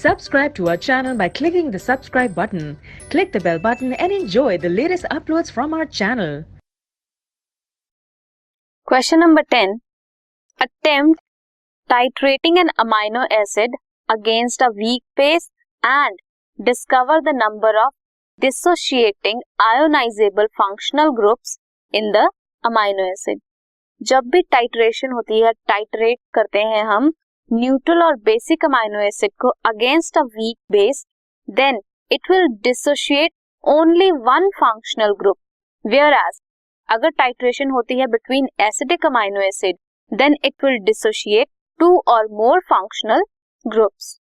Subscribe to our channel by clicking the subscribe button. Click the bell button and enjoy the latest uploads from our channel. Question number 10. Attempt titrating an amino acid against a weak base and discover the number of dissociating ionizable functional groups in the amino acid. जब भी titration होती है, titrate करते हैं हम neutral और basic amino acid को against a weak base, then it will dissociate only one functional group, whereas अगर टाइट्रेशन होती है between acidic amino acid, then it will dissociate two और मोर फंक्शनल ग्रुप्स.